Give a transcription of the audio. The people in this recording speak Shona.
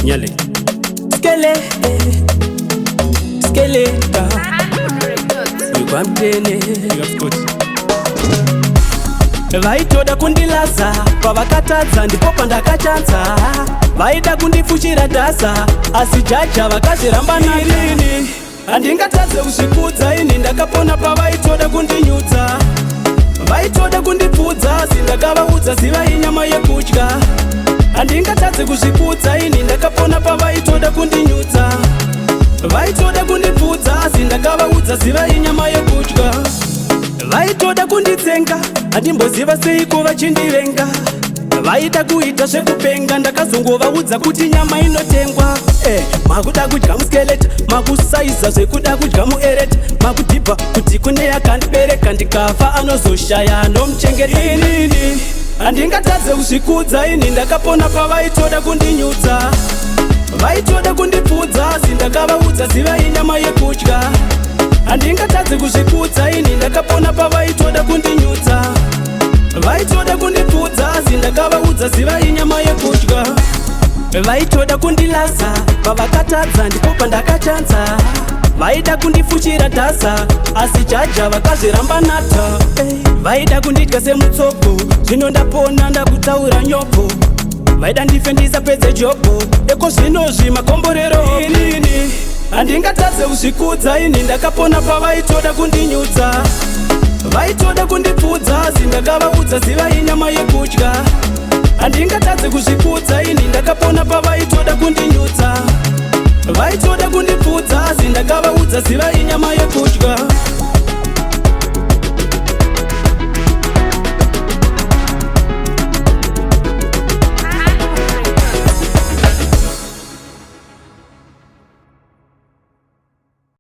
Nyale Skele Skeleta Nikwamtene Vaitoda kundilaza pavakatadza ndipo pandakachanza vaida kundifushira dhasa asi jaja vakazviramba narini handingatadze kuzvikudza ini ndakapona pavaitoda kundinyudza vaitoda kundipfudza asi ndakavaudza zivai nyama yekudya handingatadze kuzvikudza ini ndakapona pavaitoda kundinyudza vaitoda kundipfudza asi ndakavaudza zivai nyama yekudya vaitoda kunditsenga handimboziva seiko vachindivenga vaida kuita zvekupenga ndakazongovaudza kuti nyama inotengwa makuda kudya muskeleta makusaiza zvekuda kudya muereta makudhibha kuti kune yakandibereka ndikafa anozoshaya nomuchengeta inini handingatadze kuzvikudza ini ndakapona pavaitoda kundinyudza vaitoda kundipfudza asi ndakavaudza zivai nyama yekudya handingatadze kuzvikudza ini ndakapona pavaitoda kundinyudza vaitoda kundipfudza asi ndakavaudza zivai nyama yekudya vaitoda kundilaza pavakatadza ndipo pandakachanza vaida kundifushira dhasa asi jaja vakazviramba nata vaida kundidya semutsoko zvino ndapona ndakutaura nyopo vaida ndife ndisapedze jobho eko zvinozvi makomborero inini handingatadze kuzvikudza ini ndakapona pavaitoda kundinyudza vaitoda kundipfudza asi ndakavaudza zivai nyama yekudya handingatadze kuzvikudza ini ndakapona pavaitoda kundinyudza vaitoda kundipfudza asi ndakavaudza zivai nyama yekudya